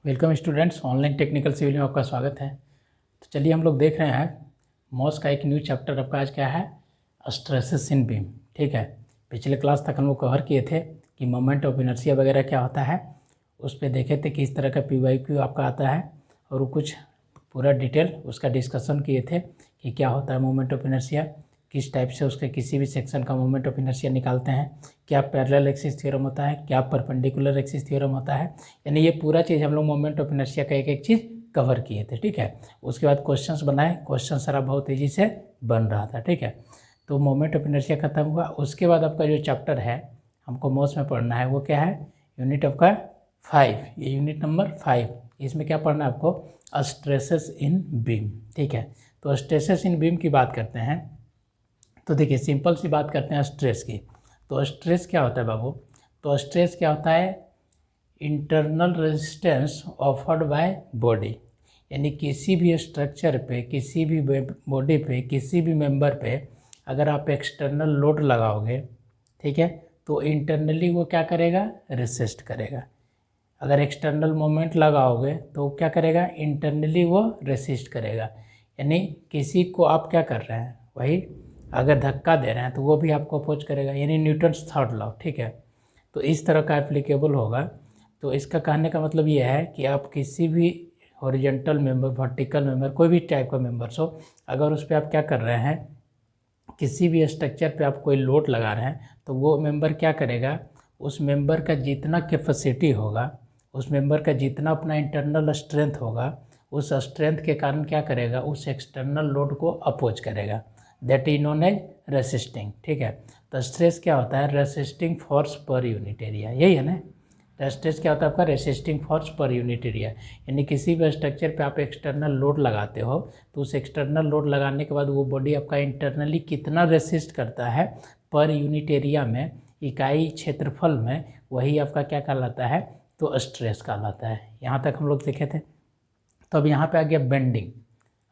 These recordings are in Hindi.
Welcome students, online technical civil में आपका स्वागत है। तो चलिए हम लोग देख रहे हैं मॉस का एक न्यू चैप्टर। आपका आज क्या है? स्ट्रेसेस इन बीम। ठीक है, पिछले क्लास तक हम लोग कवर किए थे कि मोमेंट ऑफ इनर्शिया वगैरह क्या होता है, उस पर देखे थे कि इस तरह का PYQ आपका आता है और वो कुछ पूरा डिटेल उसका डिस्कशन किए थे कि क्या होता है मोमेंट ऑफ इनर्शिया, किस टाइप से उसके किसी भी सेक्शन का मोमेंट ऑफ इनर्शिया निकालते हैं, क्या पैरेलल एक्सिस थ्योरम होता है, क्या परपेंडिकुलर एक्सिस थ्योरम होता है। यानी ये पूरा चीज़ हम लोग मोमेंट ऑफ इनर्शिया का एक एक चीज़ कवर किए थे। ठीक है, उसके बाद क्वेश्चंस बनाए, क्वेश्चन सारा बहुत तेज़ी से बन रहा था। ठीक है, तो मोमेंट ऑफ इनर्शिया खत्म हुआ। उसके बाद आपका जो चैप्टर है हमको मोस में पढ़ना है वो क्या है? यूनिट आपका 5, ये यूनिट नंबर 5। इसमें क्या पढ़ना है आपको? स्ट्रेसेस इन बीम। ठीक है, तो स्ट्रेसेस इन बीम की बात करते हैं तो देखिए सिंपल सी बात करते हैं स्ट्रेस की। तो स्ट्रेस क्या होता है बाबू? तो स्ट्रेस क्या होता है? Internal resistance offered by body. यानी किसी भी स्ट्रक्चर पे, किसी भी बॉडी पे, किसी भी मेंबर पे अगर आप एक्सटर्नल लोड लगाओगे, ठीक है, तो इंटरनली वो क्या करेगा? रेसिस्ट करेगा। अगर एक्सटर्नल मोमेंट लगाओगे तो क्या करेगा? इंटरनली वो रेसिस्ट करेगा। यानी किसी को आप क्या कर रहे हैं, वही अगर धक्का दे रहे हैं तो वो भी आपको अपोज करेगा, यानी न्यूटन्स थर्ड लॉ। ठीक है, तो इस तरह का एप्लीकेबल होगा। तो इसका कहने का मतलब ये है कि आप किसी भी हॉरिजॉन्टल मेंबर, वर्टिकल मेंबर, कोई भी टाइप का मेंबर्स हो, अगर उस पर आप क्या कर रहे हैं, किसी भी स्ट्रक्चर पे आप कोई लोड लगा रहे हैं, तो वो मेंबर क्या करेगा? उस मेंबर का जितना कैपेसिटी होगा, उस मेंबर का जितना अपना इंटरनल स्ट्रेंथ होगा, उस स्ट्रेंथ के कारण क्या करेगा? उस एक्सटर्नल लोड को अपोज करेगा। That is known as resisting. ठीक है, तो स्ट्रेस क्या होता है? Resisting force per unit area. यही है ना? स्ट्रेस क्या होता है आपका? Resisting force per unit area. यानी किसी भी स्ट्रक्चर पे आप एक्सटर्नल लोड लगाते हो तो उस एक्सटर्नल लोड लगाने के बाद वो बॉडी आपका इंटरनली कितना रेसिस्ट करता है पर यूनिट एरिया में, इकाई क्षेत्रफल में, वही आपका क्या कहलाता है? तो स्ट्रेस कहलाता है। यहाँ तक हम लोग देखे थे। तो अब यहाँ पे आ गया बेंडिंग।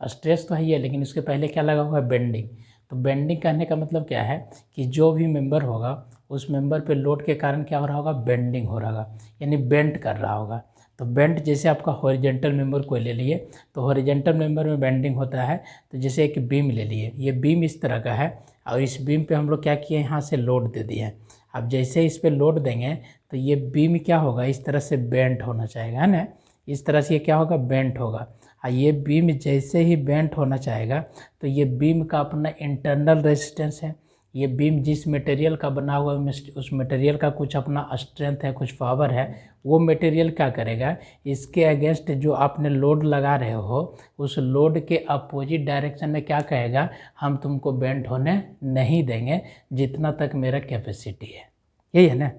स्ट्रेस तो है, लेकिन इसके पहले क्या लगा हुआ है? बेंडिंग। तो बेंडिंग कहने का मतलब क्या है कि जो भी मेंबर होगा उस मेंबर पे लोड के कारण क्या हो रहा होगा? बेंडिंग हो रहा होगा, यानी बेंड कर रहा होगा। तो बेंड जैसे आपका हॉरिजॉन्टल मेंबर को ले लिए, तो हॉरिजॉन्टल मेंबर में बेंडिंग होता है। तो जैसे एक बीम ले लिए, ये बीम इस तरह का है और इस बीम पे हम लोग क्या किए? यहाँ से लोड दे दिए। अब जैसे इस पर लोड देंगे तो ये बीम क्या होगा? इस तरह से बेंट होना चाहेगा, है ना? इस तरह से ये क्या होगा? बेंट होगा। ये बीम जैसे ही बेंट होना चाहेगा तो ये बीम का अपना इंटरनल रेजिस्टेंस है। ये बीम जिस मटेरियल का बना हुआ है उस मटेरियल का कुछ अपना स्ट्रेंथ है, कुछ पावर है। वो मटेरियल क्या करेगा? इसके अगेंस्ट जो आपने लोड लगा रहे हो उस लोड के अपोजिट डायरेक्शन में क्या कहेगा? हम तुमको बेंट होने नहीं देंगे जितना तक मेरा कैपेसिटी है। यही है ना?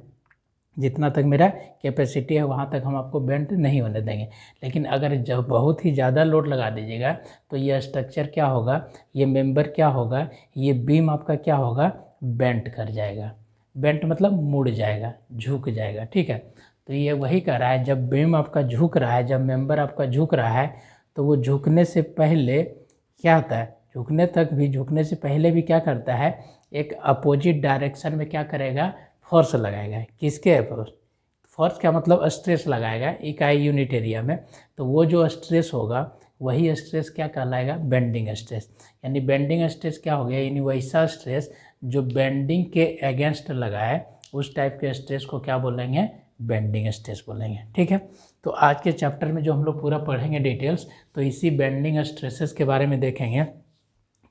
जितना तक मेरा कैपेसिटी है वहाँ तक हम आपको बेंड नहीं होने देंगे। लेकिन अगर जब बहुत ही ज़्यादा लोड लगा दीजिएगा तो ये स्ट्रक्चर क्या होगा? ये मेंबर क्या होगा? ये बीम आपका क्या होगा? बेंट कर जाएगा। बेंट मतलब मुड़ जाएगा, झुक जाएगा। ठीक है, तो ये वही कह रहा है, जब बीम आपका झुक रहा है, जब मेंबर आपका झुक रहा है, तो वो झुकने से पहले क्या होता है? झुकने से पहले भी क्या करता है? एक अपोजिट डायरेक्शन में क्या करेगा? फोर्स लगाएगा। किसके? फोर्स क्या मतलब? स्ट्रेस लगाएगा इकाई यूनिट एरिया में। तो वो जो स्ट्रेस होगा वही स्ट्रेस क्या कहलाएगा? Bending stress. यानी बेंडिंग स्ट्रेस क्या हो गया? यानी वैसा स्ट्रेस जो बेंडिंग के अगेंस्ट लगा है उस टाइप के स्ट्रेस को क्या बोलेंगे? बेंडिंग स्ट्रेस बोलेंगे। ठीक है, तो आज के चैप्टर में जो हम लोग पूरा पढ़ेंगे डिटेल्स, तो इसी बेंडिंग स्ट्रेसेस के बारे में देखेंगे।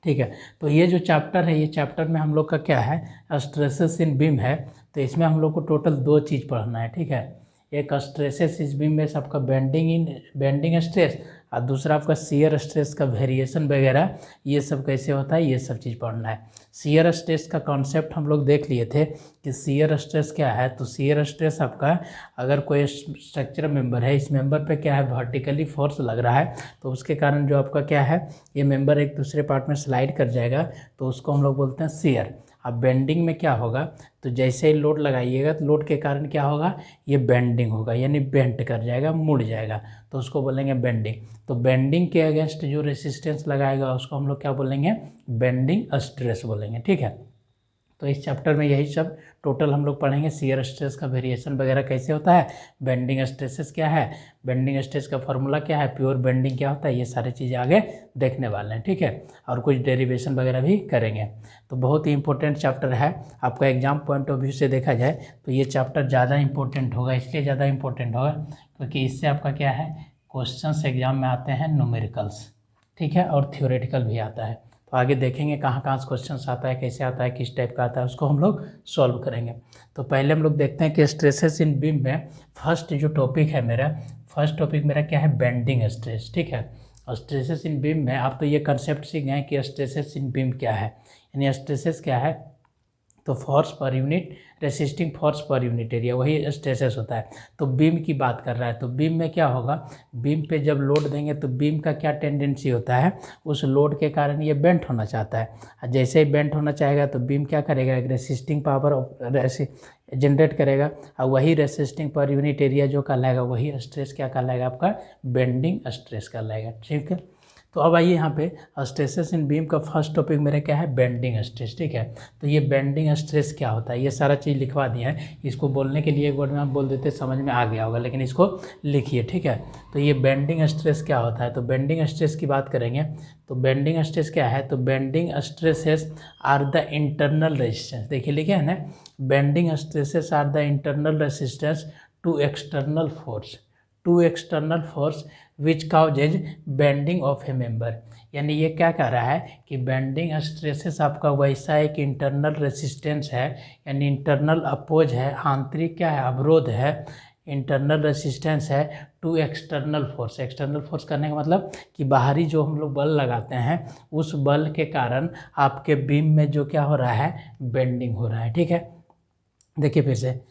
ठीक है, तो ये जो चैप्टर है, ये चैप्टर में हम लोग का क्या है? स्ट्रेसेस इन बीम है। तो इसमें हम लोग को टोटल 2 चीज़ पढ़ना है। ठीक है, एक स्ट्रेसेस इस बीम में आपका बेंडिंग स्ट्रेस, और दूसरा आपका शियर स्ट्रेस का वेरिएशन वगैरह, ये सब कैसे होता है, ये सब चीज़ पढ़ना है। शियर स्ट्रेस का कॉन्सेप्ट हम लोग देख लिए थे कि शियर स्ट्रेस क्या है। तो शियर स्ट्रेस आपका, अगर कोई स्ट्रक्चर मेंबर है, इस मेंबर पे क्या है? वर्टिकली फोर्स लग रहा है, तो उसके कारण जो आपका क्या है? ये मेंबर एक दूसरे पार्ट में स्लाइड कर जाएगा, तो उसको हम लोग बोलते हैं शियर। अब बेंडिंग में क्या होगा? तो जैसे ही लोड लगाइएगा तो लोड के कारण क्या होगा? ये बेंडिंग होगा, यानी बेंट कर जाएगा, मुड़ जाएगा, तो उसको बोलेंगे बेंडिंग। तो बेंडिंग के अगेंस्ट जो रेसिस्टेंस लगाएगा उसको हम लोग क्या बोलेंगे? बेंडिंग स्ट्रेस बोलेंगे। ठीक है, तो इस चैप्टर में यही सब टोटल हम लोग पढ़ेंगे। शियर स्ट्रेस का वेरिएशन वगैरह कैसे होता है, बेंडिंग स्ट्रेसेस क्या है, बेंडिंग स्ट्रेस का फॉर्मूला क्या है, प्योर बेंडिंग क्या होता है, ये सारी चीज़ें आगे देखने वाले हैं, ठीक है। और कुछ डेरिवेशन वगैरह भी करेंगे। तो बहुत ही इंपॉर्टेंट चैप्टर है, आपका एग्जाम पॉइंट ऑफ व्यू से देखा जाए तो ये चैप्टर ज़्यादा इंपॉर्टेंट होगा। इसलिए ज़्यादा इंपॉर्टेंट होगा क्योंकि इससे आपका क्या है, क्वेश्चंस एग्जाम में आते हैं न्यूमेरिकल्स, ठीक है, और थ्योरेटिकल भी आता है। तो आगे देखेंगे कहाँ कहाँ से क्वेश्चंस आता है, कैसे आता है, किस टाइप का आता है, उसको हम लोग सॉल्व करेंगे। तो पहले हम लोग देखते हैं कि स्ट्रेसेस इन बीम में फर्स्ट जो टॉपिक है मेरा, फर्स्ट टॉपिक मेरा क्या है, बेंडिंग स्ट्रेस, ठीक है। और स्ट्रेसेस इन बीम में आप तो ये कंसेप्ट सीख गए कि स्ट्रेसेस इन बीम क्या है, यानी स्ट्रेसेस क्या है, तो force per unit, resisting force per unit area, वही स्ट्रेसेस होता है। तो बीम की बात कर रहा है, तो बीम में क्या होगा, बीम पे जब लोड देंगे तो बीम का क्या टेंडेंसी होता है, उस लोड के कारण ये बेंट होना चाहता है। जैसे ही बेंट होना चाहेगा तो बीम क्या करेगा, एक रेसिस्टिंग पावर जनरेट करेगा, और वही रेसिस्टिंग पर यूनिट एरिया जो कहलाएगा वही स्ट्रेस क्या कहलाएगा, आपका बेंडिंग स्ट्रेस कहलाएगा, ठीक है। तो अब आइए यहाँ पे स्ट्रेसेस इन बीम का फर्स्ट टॉपिक मेरा क्या है, बेंडिंग स्ट्रेस, ठीक है। तो ये बेंडिंग स्ट्रेस क्या होता है, ये सारा चीज़ लिखवा दिया है। इसको बोलने के लिए एक वर्ड में आप बोल देते समझ में आ गया होगा, लेकिन इसको लिखिए, ठीक है। तो ये बेंडिंग स्ट्रेस क्या होता है, तो बेंडिंग स्ट्रेस की बात करेंगे। तो बेंडिंग स्ट्रेस क्या है, तो bending stresses are the internal resistance, देखिए लिखे है ना, bending stresses are the internal resistance to external force which causes bending of a member. यानी ये क्या कह रहा है कि बेंडिंग स्ट्रेसेस आपका वैसा एक इंटरनल रेसिस्टेंस है, यानी इंटरनल अपोज है, आंतरिक क्या है, अवरोध है, इंटरनल रेसिस्टेंस है to external force. External force करने का मतलब कि बाहरी जो हम लोग बल लगाते हैं उस बल के कारण आपके बीम में जो क्या हो रहा है, बेंडिंग हो रहा है, ठीक है। देखिए फिर से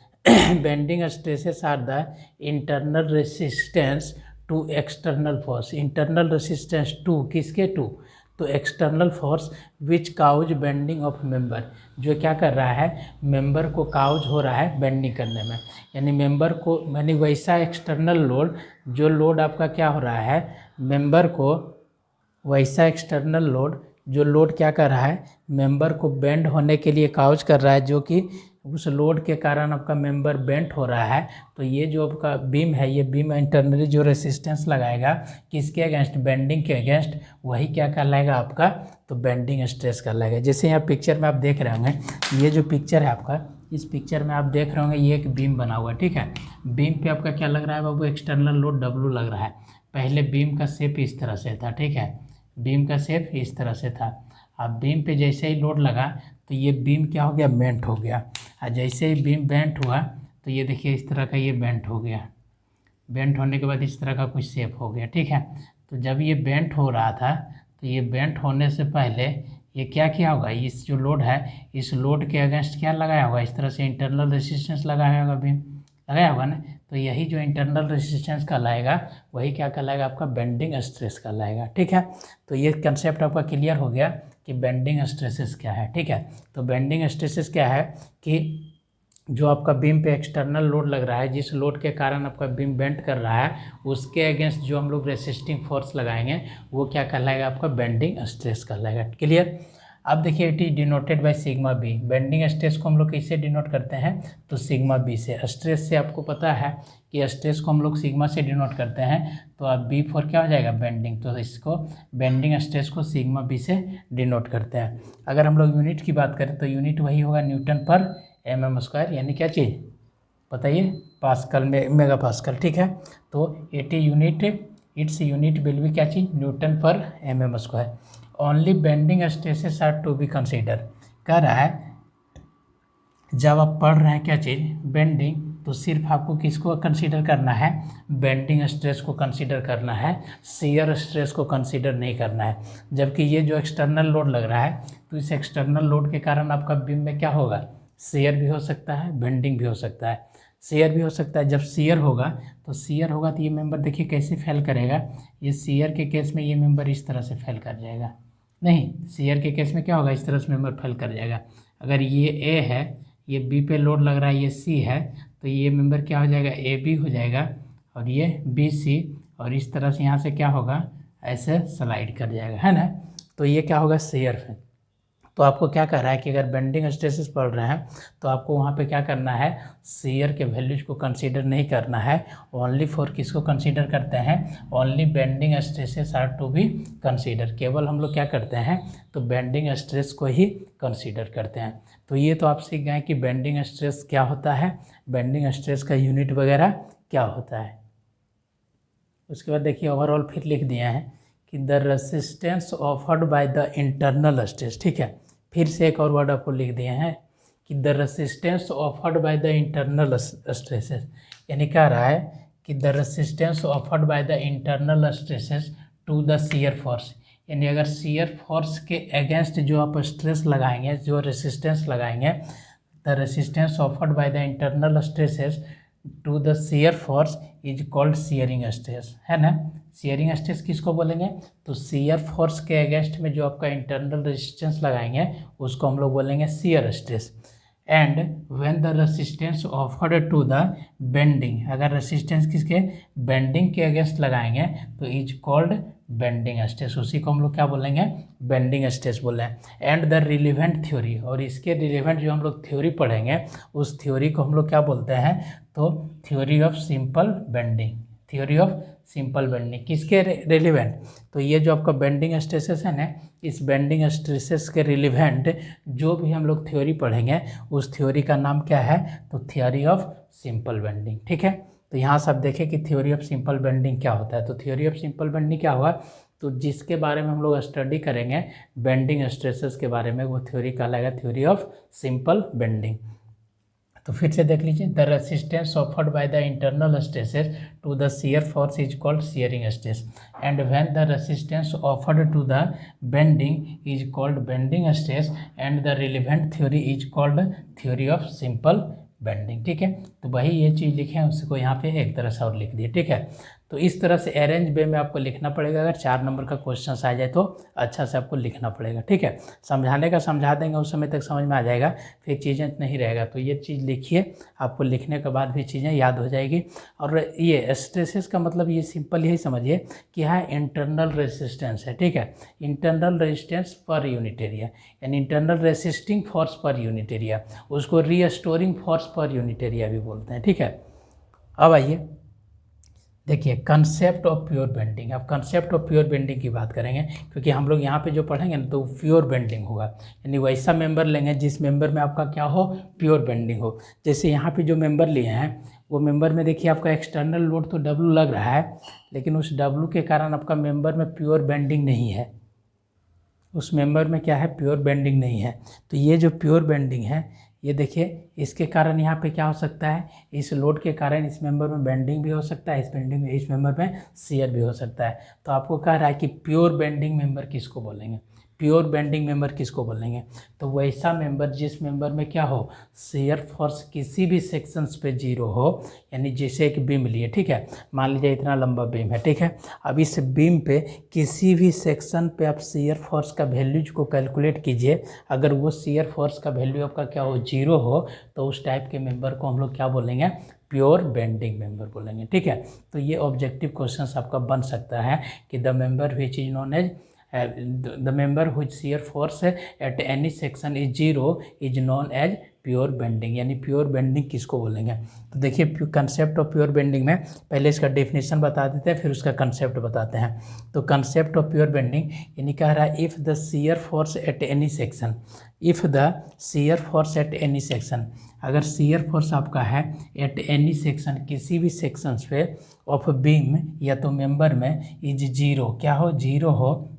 bending stresses are the internal resistance to external force, internal resistance to किसके, टू तो external force which cause bending of member, जो क्या कर रहा है, मेंबर को काउज हो रहा है बेंडिंग करने में, यानी मेंबर को, यानी वैसा एक्सटर्नल लोड, जो लोड आपका क्या हो रहा है, मेंबर को, वैसा एक्सटर्नल लोड जो लोड क्या कर रहा है, मेंबर को बेंड होने के लिए काउज कर रहा है, जो कि उस लोड के कारण आपका मेंबर बेंट हो रहा है। तो ये जो आपका बीम है, ये बीम इंटरनली जो रेसिस्टेंस लगाएगा किसके अगेंस्ट, बेंडिंग के अगेंस्ट, वही क्या कहलाएगा आपका, तो बेंडिंग स्ट्रेस कहलाएगा। जैसे यहाँ पिक्चर में आप देख रहे होंगे, ये जो पिक्चर है आपका, इस पिक्चर में आप देख रहे होंगे ये एक बीम बना हुआ है, ठीक है। बीम पे आपका क्या लग रहा है बाबू, एक्सटर्नल लोड W लग रहा है। पहले बीम का शेप इस तरह से था, ठीक है, बीम का शेप इस तरह से था। अब बीम पे जैसे ही लोड लगा तो ये बीम क्या हो गया, बेंट हो गया, और जैसे ही बीम बेंट हुआ तो ये देखिए इस तरह का ये बेंट हो गया, बेंट होने के बाद इस तरह का कुछ शेप हो गया, ठीक है। तो जब ये बेंट हो रहा था तो ये बेंट होने से पहले ये क्या किया होगा, इस जो लोड है, इस लोड के अगेंस्ट क्या लगाया होगा, इस तरह से इंटरनल रेसिस्टेंस लगाया होगा, बीम लगाया होगा ना। तो यही जो इंटरनल रेसिस्टेंस कहलाएगा वही क्या कहलाएगा, आपका बेंडिंग स्ट्रेस कहलाएगा, ठीक है। तो ये कंसेप्ट आपका क्लियर हो गया कि बेंडिंग स्ट्रेसेस क्या है, ठीक है। तो बेंडिंग स्ट्रेसेस क्या है कि जो आपका बीम पे एक्सटर्नल लोड लग रहा है, जिस लोड के कारण आपका बीम बेंड कर रहा है, उसके अगेंस्ट जो हम लोग रेसिस्टिंग फोर्स लगाएंगे वो क्या कहलाएगा, आपका बेंडिंग स्ट्रेस कहलाएगा, क्लियर। अब देखिए it is denoted by sigma B, bending stress को हम लोग कैसे डिनोट करते हैं, तो सिग्मा बी से। स्ट्रेस से आपको पता है कि स्ट्रेस को हम लोग सिग्मा से डिनोट करते हैं, तो अब बी फॉर क्या हो जाएगा, बेंडिंग, तो इसको बेंडिंग स्ट्रेस को सिग्मा बी से डिनोट करते हैं। अगर हम लोग यूनिट की बात करें तो यूनिट वही होगा न्यूटन पर mm², यानी क्या चीज़ बताइए, पास्कल में, मेगा पास्कल, ठीक है। तो at unit, its unit will be क्या चीज़, न्यूटन पर mm²। Only bending stresses are to be consider, कह रहा है जब आप पढ़ रहे हैं क्या चीज़, बेंडिंग, तो सिर्फ आपको किसको कंसीडर करना है, बेंडिंग स्ट्रेस को कंसीडर करना है, शियर स्ट्रेस को कंसीडर नहीं करना है। जबकि ये जो एक्सटर्नल लोड लग रहा है, तो इस एक्सटर्नल लोड के कारण आपका बीम में क्या होगा, शियर भी हो सकता है, बेंडिंग भी हो सकता है। शेयर भी हो सकता है, जब शेयर होगा तो ये मेंबर देखिए कैसे फेल करेगा, ये शेयर के केस में ये मेंबर इस तरह से फेल कर जाएगा, नहीं शेयर के केस में क्या होगा, इस तरह से मेंबर फेल कर जाएगा। अगर ये ए है, ये बी पे लोड लग रहा है, ये सी है, तो ये मेंबर क्या हो जाएगा, ए बी हो जाएगा, और ये बी सी, और इस तरह से यहाँ से क्या होगा, ऐसे स्लाइड कर जाएगा, है ना। तो ये क्या होगा, शेयर तो आपको क्या कर रहा है कि अगर बेंडिंग स्ट्रेसेस पढ़ रहे हैं तो आपको वहाँ पे क्या करना है, शियर के वैल्यूज को कंसीडर नहीं करना है। ओनली फॉर किसको कंसीडर करते हैं, only bending stresses are to be consider. केवल हम लोग क्या करते हैं, तो बेंडिंग स्ट्रेस को ही कंसीडर करते हैं। तो ये तो आप सीख गए कि बेंडिंग स्ट्रेस क्या होता है, बेंडिंग स्ट्रेस का यूनिट वगैरह क्या होता है। उसके बाद देखिए ओवरऑल फिर लिख दिए हैं कि the resistance offered by the internal stress. ठीक है, फिर से एक और वर्ड आपको लिख दिए हैं कि the resistance offered by the internal stresses, यानी क्या रहा है कि the resistance offered by the internal stresses to the shear force, यानी अगर शियर फोर्स के अगेंस्ट जो आप स्ट्रेस लगाएंगे, जो रेसिस्टेंस लगाएंगे, the resistance offered by the internal stresses to the shear force is called shearing stress, है ना। शियरिंग स्ट्रेस किसको बोलेंगे, तो शियर फोर्स के अगेंस्ट में जो आपका इंटरनल रेजिस्टेंस लगाएंगे उसको हम लोग बोलेंगे shear stress. And when the resistance offered to the bending, अगर रेसिस्टेंस किसके, बेंडिंग के अगेंस्ट लगाएंगे तो इज कॉल्ड बेंडिंग स्ट्रेस, उसी को हम लोग क्या बोलेंगे, बेंडिंग स्ट्रेस बोल रहे हैं। एंड द रिलेवेंट थ्योरी, और इसके रिलेवेंट जो हम लोग थ्योरी पढ़ेंगे उस थ्योरी को हम लोग क्या बोलते हैं, तो theory of simple bending, theory of simple bending. किसके रिलेवेंट, तो ये जो आपका बेंडिंग स्ट्रेसेस है ना, इस बेंडिंग स्ट्रेसेस के रिलेवेंट जो भी हम लोग थ्योरी पढ़ेंगे उस थ्योरी का नाम क्या है, तो थ्योरी ऑफ सिंपल बेंडिंग। ठीक है, तो यहाँ से आप देखें कि थ्योरी ऑफ सिंपल बेंडिंग क्या होता है। तो थ्योरी ऑफ सिंपल बेंडिंग क्या हुआ, तो जिसके बारे में हम लोग स्टडी करेंगे बेंडिंग स्ट्रेसेस के बारे में, वो थ्योरी कहलाएगा थ्योरी ऑफ सिंपल बेंडिंग। तो फिर से देख लीजिए, the resistance offered by the internal stresses to the shear force is called shearing stress. And when the resistance offered to the bending is called bending stress and the relevant theory is called theory of simple bending. ठीक है, तो वही ये चीज़ लिखे हैं उसको यहाँ पे एक तरह से और लिख दिए। ठीक है, तो इस तरह से अरेंज वे में आपको लिखना पड़ेगा। अगर 4 नंबर का क्वेश्चन आ जाए तो अच्छा से आपको लिखना पड़ेगा। ठीक है, समझाने का समझा देंगे, उस समय तक समझ में आ जाएगा, फिर चीज़ें नहीं रहेगा। तो ये चीज़ लिखिए, आपको लिखने के बाद भी चीज़ें याद हो जाएगी। और ये स्ट्रेसेस का मतलब ये सिंपल यही समझिए कि यहाँ इंटरनल रेसिस्टेंस है। ठीक है, internal resistance per unit area, यानी internal resisting force per unit area, उसको restoring force per unit area भी बोलते हैं। ठीक है, अब आइए देखिए कंसेप्ट ऑफ प्योर बेंडिंग। अब कंसेप्ट ऑफ प्योर बेंडिंग की बात करेंगे, क्योंकि हम लोग यहाँ पे जो पढ़ेंगे ना तो प्योर बेंडिंग होगा, यानी वैसा मेंबर लेंगे जिस मेंबर में आपका क्या हो, प्योर बेंडिंग हो। जैसे यहाँ पे जो मेंबर लिए हैं वो मेंबर में देखिए आपका एक्सटर्नल लोड तो W लग रहा है, लेकिन उस W के कारण आपका मेंबर में प्योर बेंडिंग नहीं है, उस मेंबर में क्या है, प्योर बेंडिंग नहीं है। तो ये जो प्योर बेंडिंग है, ये देखिए इसके कारण यहाँ पे क्या हो सकता है, इस लोड के कारण इस मेंबर में बेंडिंग भी हो सकता है, इस मेंबर में शियर भी हो सकता है। तो आपको कह रहा है कि प्योर बेंडिंग मेंबर किसको बोलेंगे, प्योर बेंडिंग मेंबर किसको बोलेंगे, तो वैसा मेंबर जिस मेंबर में क्या हो, शियर फोर्स किसी भी सेक्शंस पे 0 हो। यानी जैसे एक बीम लिए, ठीक है, मान लीजिए इतना लंबा बीम है, ठीक है, अब इस बीम पे किसी भी सेक्शन पे आप शियर फोर्स का वैल्यूज को कैलकुलेट कीजिए, अगर वो शियर फोर्स का वैल्यू आपका क्या हो, 0 हो, तो उस टाइप के मेंबर को हम लोग क्या बोलेंगे, प्योर बेंडिंग मेंबर बोलेंगे। ठीक है, तो ये ऑब्जेक्टिव क्वेश्चन आपका बन सकता है कि the member which is known as the member which shear force at any section is 0 is known as pure bending, यानी प्योर बेंडिंग किसको बोलेंगे। तो देखिए कंसेप्ट ऑफ प्योर बेंडिंग में पहले इसका डेफिनेशन बता देते हैं, फिर उसका कंसेप्ट बताते हैं। तो कंसेप्ट ऑफ प्योर बेंडिंग यानी कह रहा है, if the shear force at any section, if the shear force at any section, अगर शियर फोर्स आपका है एट एनी सेक्शन, किसी भी सेक्शंस पे ऑफ बीम या तो मेंबर में, इज 0, क्या हो, 0 हो,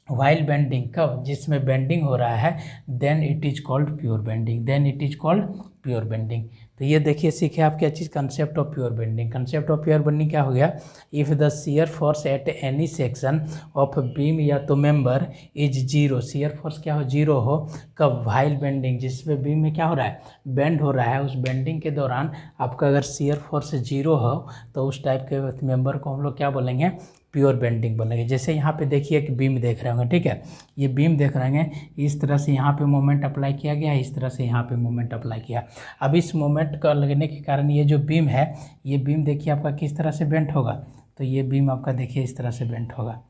वाइल बेंडिंग, कब, जिसमें बेंडिंग हो रहा है, then it is called pure bending, then it is called pure bending. तो ये देखिए सीखे आप क्या चीज़, concept of pure bending. Concept of pure bending क्या हो गया, if the shear force at any section of beam या तो मेंबर इज 0, शियर फोर्स क्या हो, 0 हो, कब, वाइल बेंडिंग, जिसमें बीम में क्या हो रहा है, बेंड हो रहा है, उस बेंडिंग के दौरान आपका अगर शियर फोर्स 0 हो तो उस टाइप के मेंबर को हम लोग क्या बोलेंगे, प्योर बेंडिंग बोलेंगे। जैसे यहाँ पे देखिए एक बीम देख रहे होंगे, ठीक है, ये बीम देख रहे हैं, इस तरह से यहाँ पे मोमेंट अप्लाई किया गया, इस तरह से यहाँ पे मोमेंट अप्लाई किया। अब इस मोमेंट का लगने के कारण ये जो बीम है, ये बीम देखिए आपका किस तरह से बेंट होगा, तो ये बीम आपका देखिए इस तरह से बेंट होगा,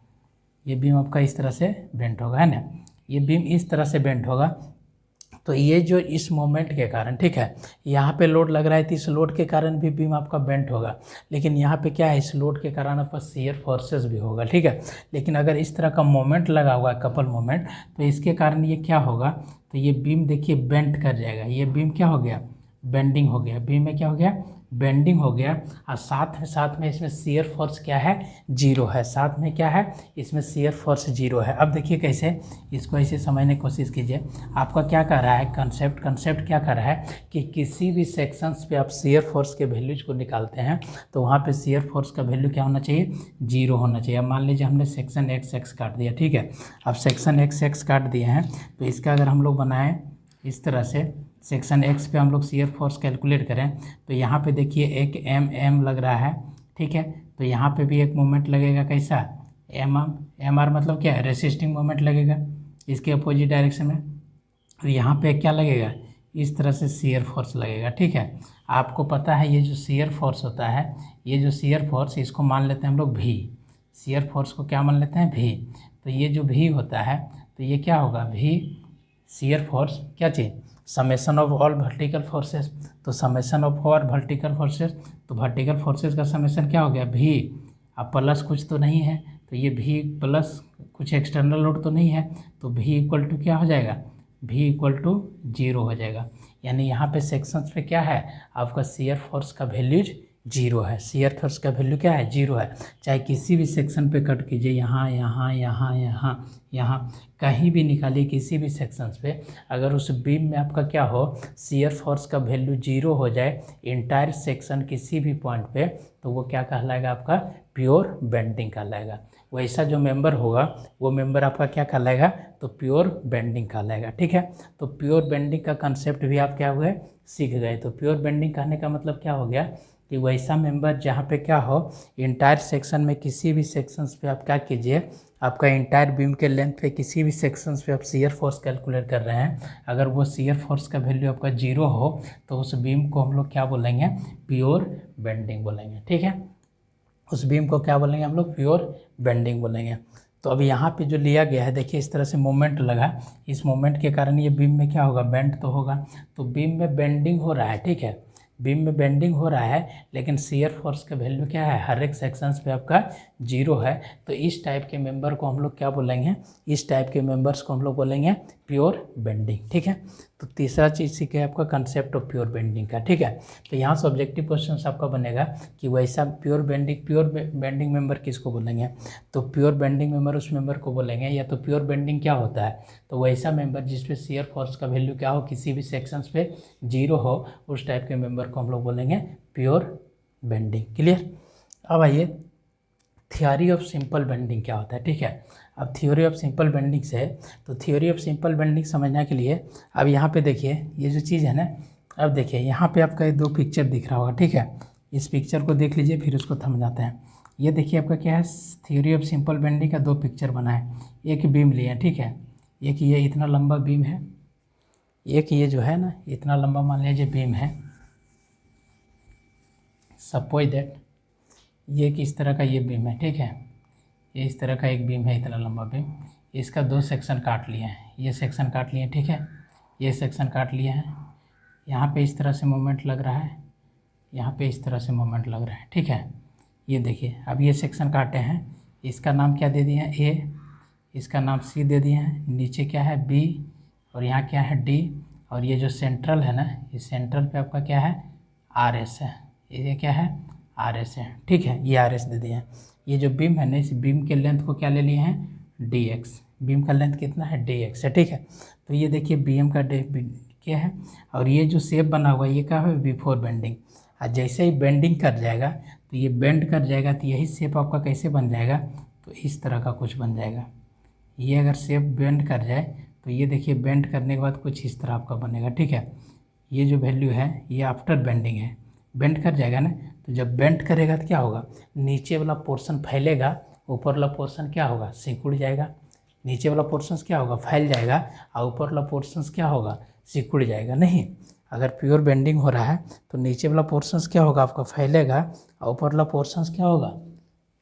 ये बीम आपका इस तरह से बेंट होगा, है ना, ये बीम इस तरह से बेंड होगा। तो ये जो इस मोमेंट के कारण, ठीक है, यहाँ पे लोड लग रहा है तो इस लोड के कारण भी बीम आपका बेंड होगा, लेकिन यहाँ पे क्या है, इस लोड के कारण आपका शियर फोर्सेस भी होगा, ठीक है। लेकिन अगर इस तरह का मोमेंट लगा हुआ है, कपल मोमेंट, तो इसके कारण ये क्या होगा, तो ये बीम देखिए बेंड कर जाएगा। ये बीम क्या हो गया, बेंडिंग हो गया। बीम में क्या हो गया, बेंडिंग हो गया। और साथ में इसमें शियर फोर्स क्या है, जीरो है। साथ में क्या है, इसमें शियर फोर्स जीरो है। अब देखिए कैसे, इसको ऐसे समझने की कोशिश कीजिए। आपका क्या कर रहा है, कंसेप्ट क्या कर रहा है कि किसी भी सेक्शंस पे आप शियर फोर्स के वैल्यूज को निकालते हैं तो वहाँ पे शियर फोर्स का वैल्यू क्या होना चाहिए, जीरो होना चाहिए। अब मान लीजिए हमने सेक्शन एक्स काट दिया, ठीक है। अब सेक्शन एक्स काट दिए हैं, तो इसका अगर हम लोग बनाएं इस तरह से, सेक्शन एक्स पे हम लोग शियर फोर्स कैलकुलेट करें, तो यहाँ पे देखिए एक एम लग रहा है, ठीक है। तो यहाँ पे भी एक मोमेंट लगेगा, कैसा, एम आर मतलब क्या है, रेसिस्टिंग मोमेंट लगेगा इसके अपोजिट डायरेक्शन में। और यहाँ पे क्या लगेगा, इस तरह से शियर फोर्स लगेगा, ठीक है। आपको पता है ये जो शियर फोर्स होता है, ये जो शियर फोर्स, इसको मान लेते हैं हम लोग भी, शियर फोर्स को क्या मान लेते हैं, भी। तो ये जो भी होता है, तो ये क्या होगा, भी शियर फोर्स क्या चीज़, summation of all vertical forces. तो summation of all vertical forces, तो वर्टिकल फोर्सेस का समेशन क्या हो गया, भी। अब प्लस कुछ तो नहीं है, तो ये भी प्लस कुछ एक्सटर्नल लोड तो नहीं है, तो भी इक्वल टू क्या हो जाएगा, भी इक्वल टू जीरो हो जाएगा। यानी यहाँ पे सेक्शंस पे क्या है, आपका शियर फोर्स का वैल्यूज जीरो है। शियर फोर्स का वैल्यू क्या है, जीरो है। चाहे किसी भी सेक्शन पे कट कीजिए, यहाँ यहाँ यहाँ यहाँ यहाँ कहीं भी निकालिए, किसी भी सेक्शंस पे, अगर उस बीम में आपका क्या हो, शियर फोर्स का वैल्यू जीरो हो जाए इंटायर सेक्शन किसी भी पॉइंट पे, तो वो क्या कहलाएगा, आपका प्योर बेंडिंग कहलाएगा। वैसा जो मेंबर होगा वो मेंबर आपका क्या कहलाएगा, तो प्योर बेंडिंग कहलाएगा, ठीक है। तो प्योर बेंडिंग का कंसेप्ट भी आप क्या हुए, सीख गए। तो प्योर बेंडिंग कहने का मतलब क्या हो गया कि वैसा मेंबर जहाँ पे क्या हो, इंटायर सेक्शन में किसी भी सेक्शंस पे आप क्या कीजिए, आपका इंटायर बीम के लेंथ पे किसी भी सेक्शंस पे आप शियर फोर्स कैलकुलेट कर रहे हैं, अगर वो शियर फोर्स का वैल्यू आपका जीरो हो तो उस बीम को हम लोग क्या बोलेंगे, प्योर बेंडिंग बोलेंगे, ठीक है। उस बीम को क्या बोलेंगे हम लोग, प्योर बेंडिंग बोलेंगे। तो अभी यहाँ पे जो लिया गया है, देखिए इस तरह से मोमेंट लगा, इस मोमेंट के कारण ये बीम में क्या होगा, बेंड तो होगा। तो बीम में बेंडिंग हो रहा है, ठीक है, बीम में बेंडिंग हो रहा है, लेकिन शियर फोर्स का वैल्यू क्या है, हर एक सेक्शंस पे आपका जीरो है। तो इस टाइप के मेंबर को हम लोग क्या बोलेंगे, इस टाइप के मेंबर्स को हम लोग बोलेंगे प्योर बेंडिंग, ठीक है। तो तीसरा चीज़ सीखे आपका कंसेप्ट ऑफ प्योर बेंडिंग का, ठीक है। तो यहाँ से ऑब्जेक्टिव क्वेश्चन आपका बनेगा कि वैसा प्योर बेंडिंग मेंबर किसको बोलेंगे, तो प्योर बेंडिंग मेंबर उस मेंबर को बोलेंगे, या तो प्योर बेंडिंग क्या होता है, तो वैसा मेंबर जिसपे शियर फोर्स का वैल्यू क्या हो, किसी भी सेक्शंस पे जीरो हो, उस टाइप के मेंबर को हम लोग बोलेंगे प्योर बेंडिंग। क्लियर। अब आइए थ्योरी ऑफ सिंपल बेंडिंग क्या होता है, ठीक है। अब थ्योरी ऑफ सिंपल बेंडिंग से, तो थ्योरी ऑफ सिंपल बेंडिंग समझने के लिए अब यहाँ पे देखिए ये जो चीज़ है ना, अब देखिए यहाँ पे आपका ये दो पिक्चर दिख रहा होगा, ठीक है। इस पिक्चर को देख लीजिए, फिर उसको समझाते हैं। ये देखिए आपका क्या है, थ्योरी ऑफ सिंपल बेंडिंग का दो पिक्चर बना है। एक बीम लिए हैं, ठीक है, एक ये इतना लंबा बीम है, एक ये जो है ना इतना लंबा मान लीजिए बीम है। सपोज दैट ये किस तरह का ये बीम है, ठीक है, ये इस तरह का एक बीम है, इतना लंबा बीम। इसका दो सेक्शन काट लिए हैं, ये सेक्शन काट लिए हैं, ठीक है, ये सेक्शन काट लिए हैं। यहाँ पे इस तरह से मोमेंट लग रहा है, यहाँ पे इस तरह से मोमेंट लग रहा है, ठीक है। ये देखिए अब ये सेक्शन काटे हैं, इसका नाम क्या दे दिए हैं, ए, इसका नाम सी दे दिए हैं, नीचे क्या है बी, और यहाँ क्या है डी, और ये जो सेंट्रल है ना, इस सेंट्रल पे आपका क्या है आर एस है, ये क्या है आर एस है, ठीक है, ये आर एस दे दिए हैं। ये जो बीम है ना, इस बीम के लेंथ को क्या ले लिए हैं, डी एक्स, बीम का लेंथ कितना है, डी एक्स है, ठीक है। तो ये देखिए बी एम का क्या है, और ये जो शेप बना हुआ है ये क्या है, बिफोर बेंडिंग। और जैसे ही बेंडिंग कर जाएगा तो ये बेंड कर जाएगा, तो यही शेप आपका कैसे बन जाएगा, तो इस तरह का कुछ बन जाएगा। ये अगर शेप बेंड कर जाए तो ये देखिए बेंड करने के बाद कुछ इस तरह आपका बनेगा, ठीक है। ये जो वैल्यू है ये आफ्टर बेंडिंग है, बेंड कर जाएगा ना, तो जब बेंड करेगा तो क्या होगा, नीचे वाला पोर्शन फैलेगा, ऊपर वाला पोर्शन क्या होगा, सिकुड़ जाएगा। नीचे वाला पोर्शन क्या होगा, फैल जाएगा, और ऊपर वाला पोर्शन क्या होगा, सिकुड़ जाएगा। नहीं, अगर प्योर बेंडिंग हो रहा है तो नीचे वाला पोर्शन क्या होगा, आपका फैलेगा, और ऊपर वाला पोर्शन क्या होगा,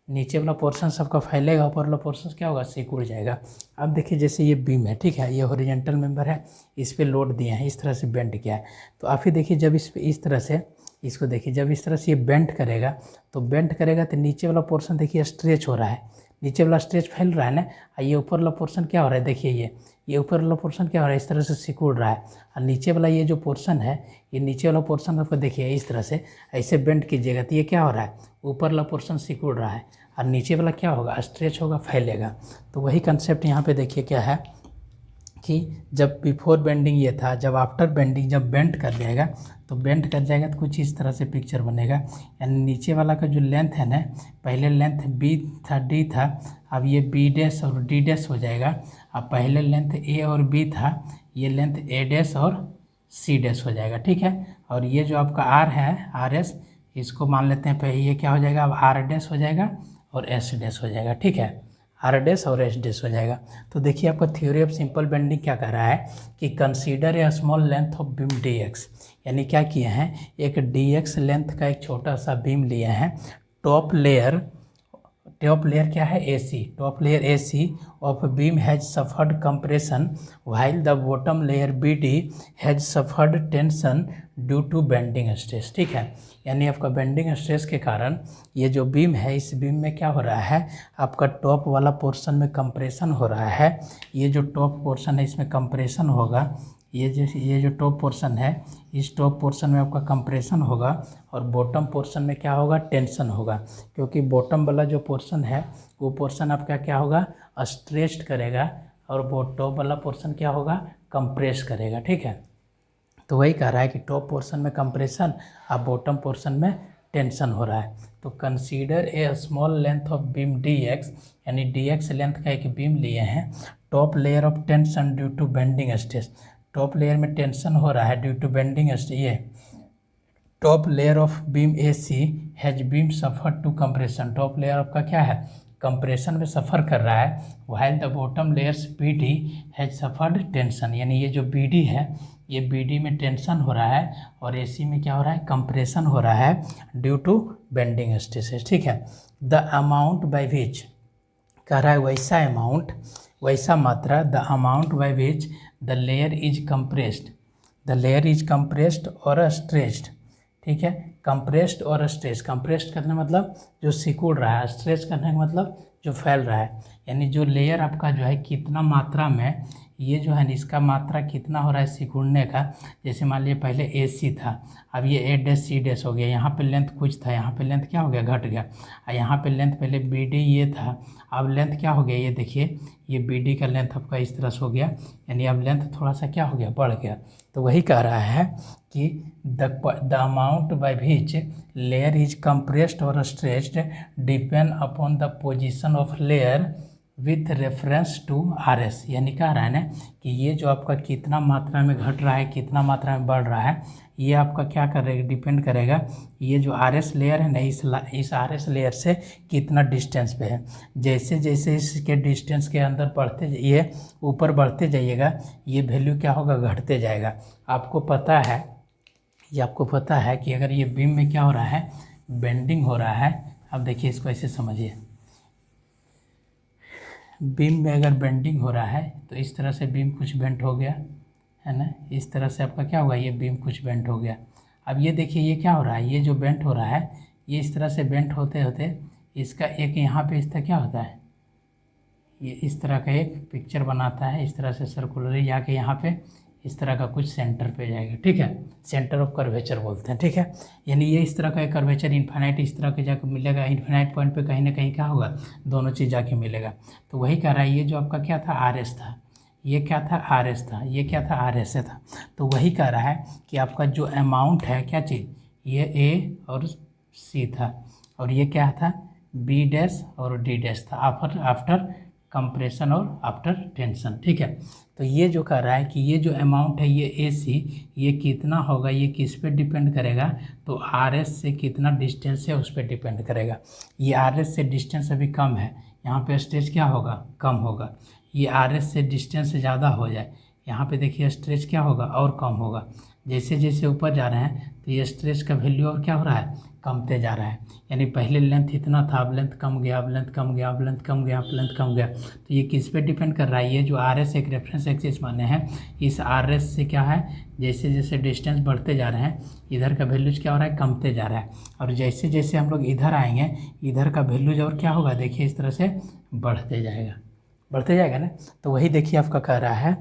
नीचे वाला पोर्शन सबका फैलेगा, ऊपर वाला पोर्शन क्या होगा, सिकुड़ जाएगा। अब देखिए जैसे ये बीम है, ठीक है, ये हॉरिजॉन्टल मेंबर है, इस पर लोड दिए हैं, इस तरह से बेंड किया है। तो आप ही देखिए जब इस पे इस तरह से इसको देखिए, जब इस तरह से ये बेंड करेगा तो नीचे वाला पोर्शन देखिए स्ट्रेच हो रहा है, नीचे वाला स्ट्रेच फैल रहा है ना। ये ऊपर वाला पोर्शन क्या हो रहा है, देखिए ये ऊपर वाला पोर्शन क्या हो रहा है, इस तरह से सिकुड़ रहा है। और नीचे वाला ये जो पोर्शन है, ये नीचे वाला पोर्शन आपको देखिए इस तरह से ऐसे बेंड कीजिएगा तो ये क्या हो रहा है, ऊपर वाला पोर्शन सिकुड़ रहा है और नीचे वाला क्या होगा, स्ट्रेच होगा, फैलेगा। तो वही कंसेप्ट यहाँ पे देखिए क्या है कि जब बिफोर बेंडिंग ये था, जब आफ्टर बेंडिंग जब बेंड कर जाएगा तो कुछ इस तरह से पिक्चर बनेगा। यानी नीचे वाला का जो लेंथ है ना, पहले लेंथ बी था, डी था, अब ये बी डैश और डी डैश हो जाएगा। अब पहले लेंथ ए और बी था, ये लेंथ ए डैश और सी डैश हो जाएगा, ठीक है। और ये जो आपका आर है, आर एस, इसको मान लेते हैं पहले, ये क्या हो जाएगा, अब आर डैश हो जाएगा और एस डैश हो जाएगा, ठीक है, आर डैश और एस डैश हो जाएगा। तो देखिए आपका थ्योरी ऑफ सिंपल बेंडिंग क्या कह रहा है कि consider a small length of beam D X, यानी क्या किए हैं, एक डी एक्स लेंथ का एक छोटा सा बीम लिए हैं। टॉप लेयर क्या है, A C, top layer A C of beam has suffered compression while the bottom layer B D has suffered tension due to bending stress, ठीक है। यानी आपका बेंडिंग स्ट्रेस के कारण ये जो बीम है, इस बीम में क्या हो रहा है, आपका टॉप वाला पोर्शन में कंप्रेशन हो रहा है। ये जो टॉप पोर्शन है इसमें कंप्रेशन होगा, ये जो टॉप पोर्शन है, इस टॉप पोर्शन में आपका कंप्रेशन होगा और बॉटम पोर्शन में क्या होगा, टेंशन होगा। क्योंकि बॉटम वाला जो पोर्शन है वो पोर्शन आपका क्या होगा, स्ट्रेच्ड करेगा और वो टॉप वाला पोर्शन क्या होगा, कंप्रेस करेगा, ठीक है। तो वही कह रहा है कि टॉप पोर्शन में कंप्रेशन और बॉटम पोर्शन में टेंशन हो रहा है। तो consider a small length of beam D X, यानी डी एक्स लेंथ का एक बीम लिए हैं। Top layer of tension due to bending stress, top layer में टेंशन हो रहा है ड्यू टू बेंडिंग स्ट्रेस। ये top layer of beam A C has beam suffer to compression, top layer आपका क्या है, कंप्रेशन में सफ़र कर रहा है। While the bottom layers B D has suffered tension, यानी ये जो बी डी है, ये बी डी में टेंशन हो रहा है और ए सी में क्या हो रहा है, कंप्रेशन हो रहा है ड्यू टू बेंडिंग स्ट्रेसेस, ठीक है। द अमाउंट बाई विच, कह रहा है वैसा अमाउंट, वैसा मात्रा, the amount by which the layer is compressed, the layer is compressed और स्ट्रेच्ड, ठीक है। कंप्रेस्ड और स्ट्रेच, कंप्रेस्ड करने मतलब जो सिकुड़ रहा है, स्ट्रेच करने का मतलब जो फैल रहा है। यानी जो लेयर आपका जो है कितना मात्रा में, ये जो है इसका मात्रा कितना हो रहा है सिकुड़ने का। जैसे मान लीजिए पहले ए सी था, अब ये ए डैश सी डैश हो गया, यहाँ पे लेंथ कुछ था, यहाँ पे लेंथ क्या हो गया, घट गया। और यहाँ पे लेंथ पहले बी डी ये था, अब लेंथ क्या हो गया, ये देखिए ये बी डी का लेंथ आपका इस तरह से हो गया, यानी अब लेंथ थोड़ा सा क्या हो गया, बढ़ गया। तो वही कह रहा है कि the amount by which layer is compressed और stretched depend upon the position of layer with reference to R S. यानी कह रहा है ना कि ये जो आपका कितना मात्रा में घट रहा है, कितना मात्रा में बढ़ रहा है, ये आपका क्या करेगा, डिपेंड करेगा ये जो आर एस लेयर है ना, इस आर एस लेयर से कितना डिस्टेंस पे है। जैसे जैसे इसके डिस्टेंस के अंदर बढ़ते जाइए, ऊपर बढ़ते जाइएगा, ये वैल्यू क्या होगा, घटते जाएगा। आपको पता है, ये आपको पता है कि अगर ये बीम में क्या हो रहा है, बेंडिंग हो रहा है। अब देखिए इसको ऐसे समझिए, बीम में अगर बेंडिंग हो रहा है तो इस तरह से बीम कुछ बेंट हो गया है ना, इस तरह से आपका क्या होगा, ये बीम कुछ बेंट हो गया। अब ये देखिए ये क्या हो रहा है, ये जो बेंट हो रहा है, ये इस तरह से बेंट होते होते इसका एक यहाँ पे इस तरह क्या होता है, ये इस तरह का एक पिक्चर बनाता है, इस तरह से सर्कुलर जाके यहाँ पे इस तरह का कुछ सेंटर पे जाएगा, ठीक है। सेंटर ऑफ कर्वेचर बोलते हैं, ठीक है। यानी ये इस तरह का कर्वेचर इन्फाइनाइट इस तरह के जाकर मिलेगा, इन्फाइनाइट पॉइंट पे कहीं ना कहीं क्या होगा, दोनों चीज़ जाके मिलेगा। तो वही कह रहा है, ये जो आपका क्या था, आर एस था, ये क्या था, आर एस था, ये क्या था, आर एस था। तो वही कह रहा है कि आपका जो अमाउंट है, क्या चीज़, ये ए और सी था और ये क्या था, बी डैश और डी डैश था, आफ्टर कंप्रेशन और आफ्टर टेंशन, ठीक है। तो ये जो कह रहा है कि ये जो अमाउंट है, ये ए सी, ये कितना होगा, ये किस पे डिपेंड करेगा, तो आर एस से कितना डिस्टेंस है उस पर डिपेंड करेगा। ये आर एस से डिस्टेंस अभी कम है, यहाँ पे स्ट्रेच क्या होगा, कम होगा। ये आर एस से डिस्टेंस ज़्यादा हो जाए, यहाँ पे देखिए स्ट्रेच क्या होगा, और कम होगा। जैसे जैसे ऊपर जा रहे हैं तो ये स्ट्रेच का वैल्यू और क्या हो रहा है, कमते जा रहा है। यानी पहले लेंथ इतना था, अब लेंथ कम गया, अब लेंथ कम गया, अब लेंथ कम गया, अब लेंथ कम गया। तो ये किस पे डिपेंड कर रहा है, ये जो आर एस एक रेफरेंस एक्सिस माने हैं, इस आर एस से क्या है, जैसे जैसे डिस्टेंस बढ़ते जा रहे हैं इधर का वैल्यूज क्या हो रहा है, कमते जा रहा है। और जैसे जैसे हम लोग इधर आएंगे इधर का वैल्यूज और क्या होगा, देखिए इस तरह से बढ़ते जाएगा, बढ़ते जाएगा ना। तो वही देखिए आपका कह रहा है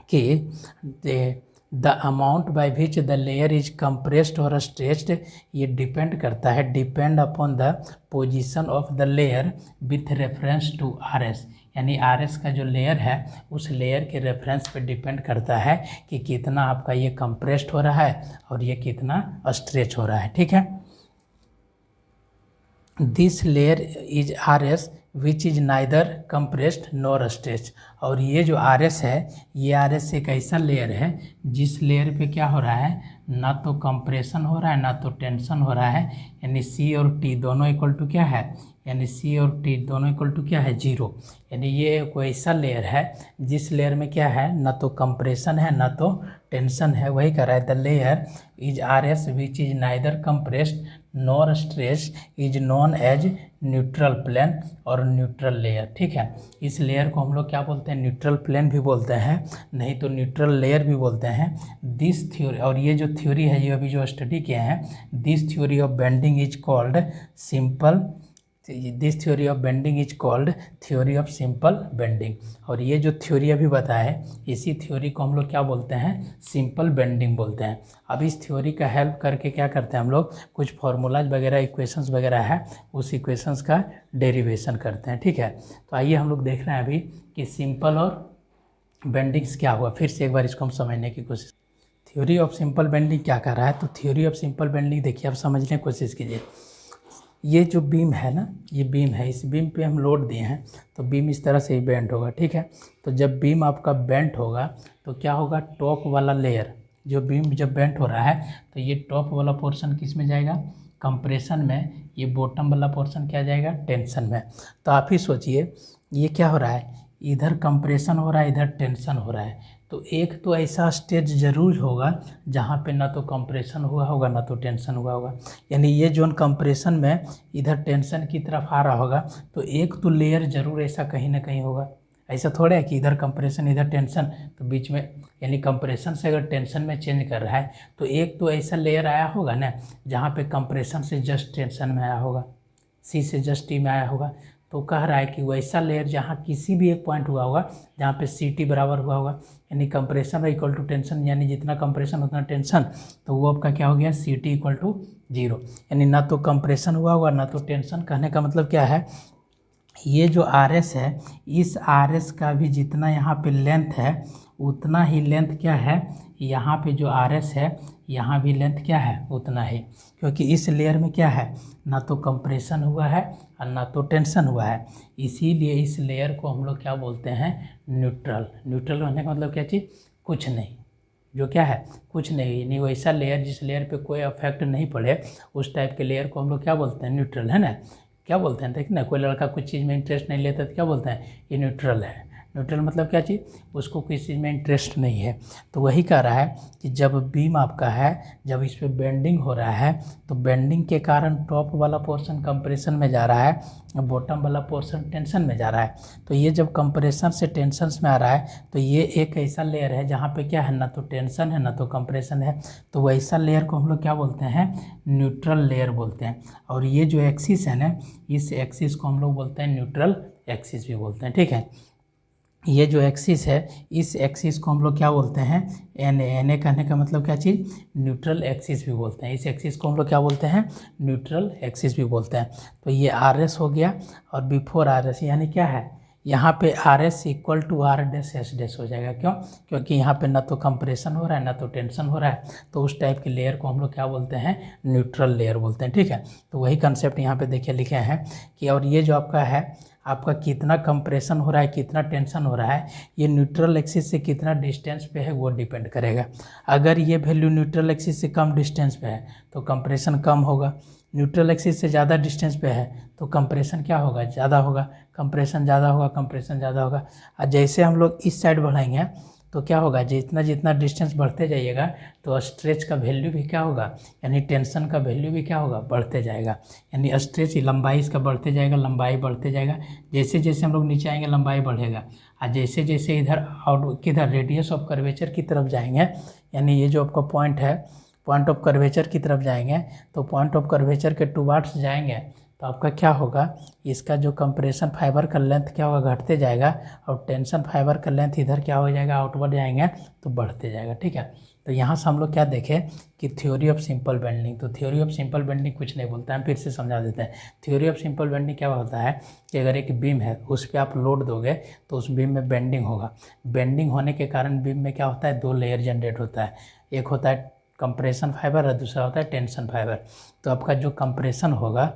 कि the amount by which the layer is compressed और स्ट्रेच्ड, ये डिपेंड करता है, depend upon the position of the layer with reference to R S. यानी आर एस का जो लेयर है उस लेयर के रेफरेंस पे डिपेंड करता है कि कितना आपका ये कंप्रेस्ड हो रहा है और ये कितना स्ट्रेच हो रहा है। ठीक है, this layer is R S which is neither compressed nor stretch. और ये जो आर एस है, ये आर एस एक ऐसा लेयर है जिस लेयर पे क्या हो रहा है, ना तो कंप्रेशन हो रहा है ना तो टेंशन हो रहा है। यानी सी और टी दोनों इक्वल टू क्या है, यानी सी और टी दोनों इक्वल टू क्या है, जीरो। यानी ये कोई ऐसा लेयर है जिस लेयर में क्या है, ना तो कंप्रेशन है ना तो टेंशन है। वही कह रहा है the layer is R S which is neither compressed nor stretch is known as neutral plane और न्यूट्रल लेयर। ठीक है, इस लेयर को हम लोग क्या बोलते हैं, न्यूट्रल प्लेन भी बोलते हैं, नहीं तो न्यूट्रल लेयर भी बोलते हैं। दिस थ्योरी, और ये जो थ्योरी है ये अभी जो स्टडी किए हैं, this theory of bending is called simple, this theory of bending is called theory of simple bending. और ये जो थ्योरी अभी बताया है इसी थ्योरी को हम लोग क्या बोलते हैं, सिंपल बेंडिंग बोलते हैं। अब इस थ्योरी का हेल्प करके क्या करते हैं हम लोग, कुछ फार्मूलाज वगैरह इक्वेशंस वगैरह है उस इक्वेशंस का डेरिवेशन करते हैं। ठीक है, तो आइए हम लोग देख रहे हैं अभी कि सिंपल और बेंडिंग्स क्या हुआ। फिर से एक बार इसको हम समझने की कोशिश, थ्योरी ऑफ सिंपल बेंडिंग क्या कर रहा है। तो थ्योरी ऑफ सिंपल बेंडिंग देखिए, आप समझने की कोशिश कीजिए। ये जो बीम है ना, ये बीम है, इस बीम पे हम लोड दिए हैं तो बीम इस तरह से ही बेंड होगा। ठीक है, तो जब बीम आपका बेंड होगा तो क्या होगा, टॉप वाला लेयर, जो बीम जब बेंड हो रहा है तो ये टॉप वाला पोर्शन किस में जाएगा, कंप्रेशन में, ये बॉटम वाला पोर्शन क्या जाएगा, टेंशन में। तो आप ही सोचिए ये क्या हो रहा है, इधर कंप्रेशन हो रहा है इधर टेंशन हो रहा है। तो एक तो ऐसा स्टेज जरूर होगा जहाँ पे ना तो कंप्रेशन हुआ होगा ना तो टेंशन हुआ होगा। यानी ये जोन कंप्रेशन में इधर टेंशन की तरफ आ रहा होगा तो एक तो लेयर जरूर ऐसा कहीं ना कहीं होगा। ऐसा थोड़ा है कि इधर कंप्रेशन इधर टेंशन, तो बीच में, यानी कंप्रेशन से अगर टेंशन में चेंज कर रहा है तो एक तो ऐसा लेयर आया होगा ना जहाँ पे कंप्रेशन से जस्ट टेंशन में आया होगा, सी से जस्ट टी में आया होगा। तो कह रहा है कि वैसा लेयर जहाँ किसी भी एक पॉइंट हुआ होगा जहाँ पे सी टी बराबर हुआ होगा, यानी कंप्रेशन इक्वल टू टेंशन, यानी जितना कंप्रेशन उतना टेंशन, तो वो आपका क्या हो गया, C T equal to zero. यानी ना तो कंप्रेशन हुआ होगा ना तो टेंशन। कहने का मतलब क्या है, ये जो आर एस है, इस आर एस का भी जितना यहाँ पे लेंथ है उतना ही लेंथ क्या है, यहाँ पे जो आर एस है यहाँ भी लेंथ क्या है, उतना ही। क्योंकि इस लेयर में क्या है, ना तो कंप्रेशन हुआ है और ना तो टेंशन हुआ है, इसीलिए इस लेयर को हम लोग क्या बोलते हैं, न्यूट्रल। न्यूट्रल होने का मतलब क्या चीज़, कुछ नहीं, जो क्या है, कुछ नहीं। यानी वैसा लेयर जिस लेयर पे कोई अफेक्ट नहीं पड़े उस टाइप के लेयर को हम लोग क्या बोलते हैं, न्यूट्रल, है ना। क्या बोलते हैं, देखिए ना, कोई लड़का कुछ चीज़ में इंटरेस्ट नहीं लेता तो क्या बोलते हैं, ये न्यूट्रल है। न्यूट्रल मतलब क्या चीज़, उसको किसी चीज़ में इंटरेस्ट नहीं है। तो वही कह रहा है कि जब बीम आपका है, जब इस पर बेंडिंग हो रहा है तो बेंडिंग के कारण टॉप वाला पोर्शन कंप्रेशन में जा रहा है, बॉटम वाला पोर्शन टेंशन में जा रहा है। तो ये जब कंप्रेशन से टेंशन में आ रहा है तो ये एक ऐसा लेयर है जहाँ पे क्या है, ना तो टेंशन है ना तो कंप्रेशन है। तो वैसा लेयर को हम लोग क्या बोलते हैं, न्यूट्रल लेयर बोलते हैं। और ये जो एक्सिस है ना, इस एक्सिस को हम लोग बोलते हैं न्यूट्रल एक्सिस भी बोलते हैं। ठीक है, ये जो एक्सिस है इस एक्सिस को हम लोग क्या बोलते हैं, एन ए। एन ए कहने का मतलब क्या चीज़, न्यूट्रल एक्सिस भी बोलते हैं। इस एक्सिस को हम लोग क्या बोलते हैं, न्यूट्रल एक्सिस भी बोलते हैं। तो ये आर एस हो गया और बिफोर आर एस यानी क्या है, यहाँ पे R S equal to R dash S dash हो जाएगा। क्यों, क्योंकि यहाँ पे ना तो कंप्रेशन हो रहा है ना तो टेंशन हो रहा है, तो उस टाइप के लेयर को हम लोग क्या बोलते हैं, न्यूट्रल लेयर बोलते हैं। ठीक है, तो वही कंसेप्ट यहाँ पे देखिए लिखे हैं कि और ये जो आपका है, आपका कितना कंप्रेशन हो रहा है कितना टेंशन हो रहा है, ये न्यूट्रल एक्सिस से कितना डिस्टेंस पे है वो डिपेंड करेगा। अगर ये वैल्यू न्यूट्रल एक्सिस से कम डिस्टेंस पे है तो कंप्रेशन कम होगा, न्यूट्रल एक्सिस से ज़्यादा डिस्टेंस पे है तो कंप्रेशन क्या होगा, ज़्यादा होगा। कंप्रेशन ज़्यादा होगा, कंप्रेशन ज़्यादा होगा। और जैसे हम लोग इस साइड बढ़ाएंगे तो क्या होगा, जितना जितना डिस्टेंस बढ़ते जाइएगा तो स्ट्रेच का वैल्यू भी क्या होगा, यानी टेंशन का वैल्यू भी क्या होगा, बढ़ते जाएगा। यानी स्ट्रेच लंबाई इसका बढ़ते जाएगा, लंबाई बढ़ते जाएगा। जैसे जैसे हम लोग नीचे आएंगे लंबाई बढ़ेगा, और जैसे जैसे इधर आउट किधर रेडियस ऑफ कर्वेचर की तरफ जाएंगे, यानी ये जो आपका पॉइंट है, पॉइंट ऑफ कर्वेचर की तरफ जाएंगे, तो पॉइंट ऑफ कर्वेचर के टुवार्ड्स जाएंगे तो आपका क्या होगा, इसका जो कंप्रेशन फाइबर का लेंथ क्या होगा, घटते जाएगा, और टेंशन फाइबर का लेंथ इधर क्या हो जाएगा, आउटवर्ड जाएंगे तो बढ़ते जाएगा। ठीक है, तो यहाँ से हम लोग क्या देखें कि थ्योरी ऑफ सिंपल बेंडिंग। तो थ्योरी ऑफ सिंपल बेंडिंग कुछ नहीं बोलता है, हम फिर से समझा देते हैं। थ्योरी ऑफ सिंपल बेंडिंग क्या होता है कि अगर एक बीम है उस पर आप लोड दोगे तो उस बीम में बेंडिंग होगा। बेंडिंग होने के कारण बीम में क्या होता है, दो लेयर जनरेट होता है, एक होता है कंप्रेशन फाइबर और दूसरा होता है टेंशन फाइबर। तो आपका जो कंप्रेशन होगा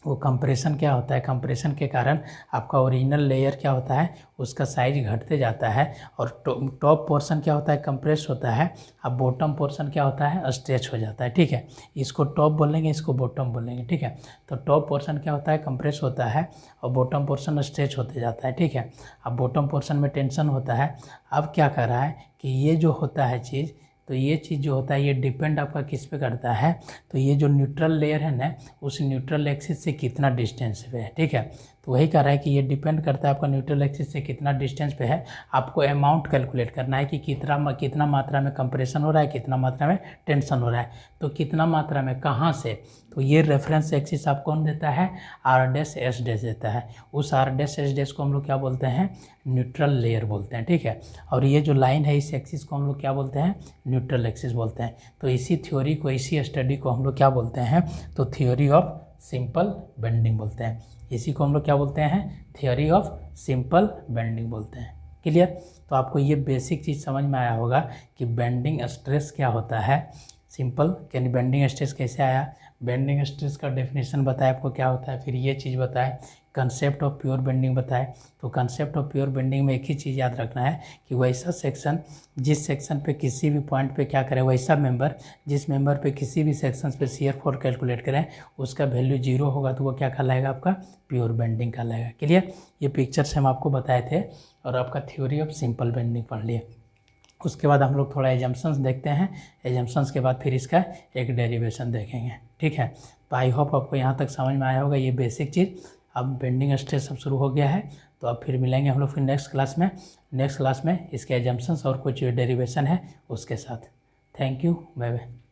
वो कंप्रेशन क्या होता है, कंप्रेशन के कारण आपका ओरिजिनल लेयर क्या होता है, उसका साइज घटते जाता है, और टॉप पोर्शन क्या होता है, कंप्रेस होता है, अब बॉटम पोर्शन क्या होता है, स्ट्रेच हो जाता है। ठीक है, इसको टॉप बोलेंगे, इसको बॉटम बोलेंगे। ठीक है, तो टॉप पोर्शन क्या होता है, कंप्रेस होता है, और बॉटम पोर्शन स्ट्रेच होते जाता है। ठीक है, अब बॉटम पोर्शन में टेंशन होता है। अब क्या कर रहा है कि ये जो होता है चीज़, तो ये चीज़ जो होता है ये डिपेंड आपका किस पे करता है, तो ये जो न्यूट्रल लेयर है ना, उस न्यूट्रल एक्सिस से कितना डिस्टेंस पे है। ठीक है, तो वही कह रहा है कि ये डिपेंड करता है आपका न्यूट्रल एक्सिस से कितना डिस्टेंस पे है। आपको अमाउंट कैलकुलेट करना है कि कितना मात्रा में कंप्रेशन हो रहा है, कितना मात्रा में टेंशन हो रहा है। तो कितना मात्रा में कहाँ से, तो ये रेफरेंस एक्सिस आपको कौन देता है, आर डैश एस डैश देता है। उस आर डैश एस डैश को हम लोग क्या बोलते हैं, न्यूट्रल लेयर बोलते हैं। ठीक है, और ये जो लाइन है इस एक्सिस को हम लोग क्या बोलते हैं, न्यूट्रल एक्सिस बोलते हैं। तो इसी थ्योरी को, इसी स्टडी को हम लोग क्या बोलते हैं, तो थ्योरी ऑफ सिंपल बेंडिंग बोलते हैं। इसी को हम लोग क्या बोलते हैं, थ्योरी ऑफ सिंपल बेंडिंग बोलते हैं। क्लियर, तो आपको ये बेसिक चीज़ समझ में आया होगा कि बेंडिंग स्ट्रेस क्या होता है, सिंपल यानी बेंडिंग स्ट्रेस कैसे आया, बेंडिंग स्ट्रेस का डेफिनेशन बताया आपको क्या होता है, फिर ये चीज़ बताए, कंसेप्ट ऑफ प्योर बेंडिंग बताए। तो कंसेप्ट ऑफ प्योर बेंडिंग में एक ही चीज़ याद रखना है कि वैसा सेक्शन, जिस सेक्शन पे किसी भी पॉइंट पे क्या करें, वैसा मेंबर जिस मेंबर पे किसी भी सेक्शन पे शियर फोर्स कैलकुलेट करें उसका वैल्यू 0 होगा तो वो क्या कहलाएगा, आपका प्योर बेंडिंग कहलाएगा। क्लियर, ये पिक्चर्स हम आपको बताए थे और आपका थ्योरी ऑफ सिंपल बेंडिंग पढ़ लिए। उसके बाद हम लोग थोड़ा एजम्पशंस देखते हैं, एजम्पशंस के बाद फिर इसका एक डेरिवेशन देखेंगे। ठीक है, तो आई होप आपको यहाँ तक समझ में आया होगा ये बेसिक चीज़। अब बेंडिंग स्ट्रेस सब शुरू हो गया है, तो अब फिर मिलेंगे हम लोग फिर नेक्स्ट क्लास में इसके एजम्पशंस और कुछ डेरिवेशन है उसके साथ। Thank you, bye bye.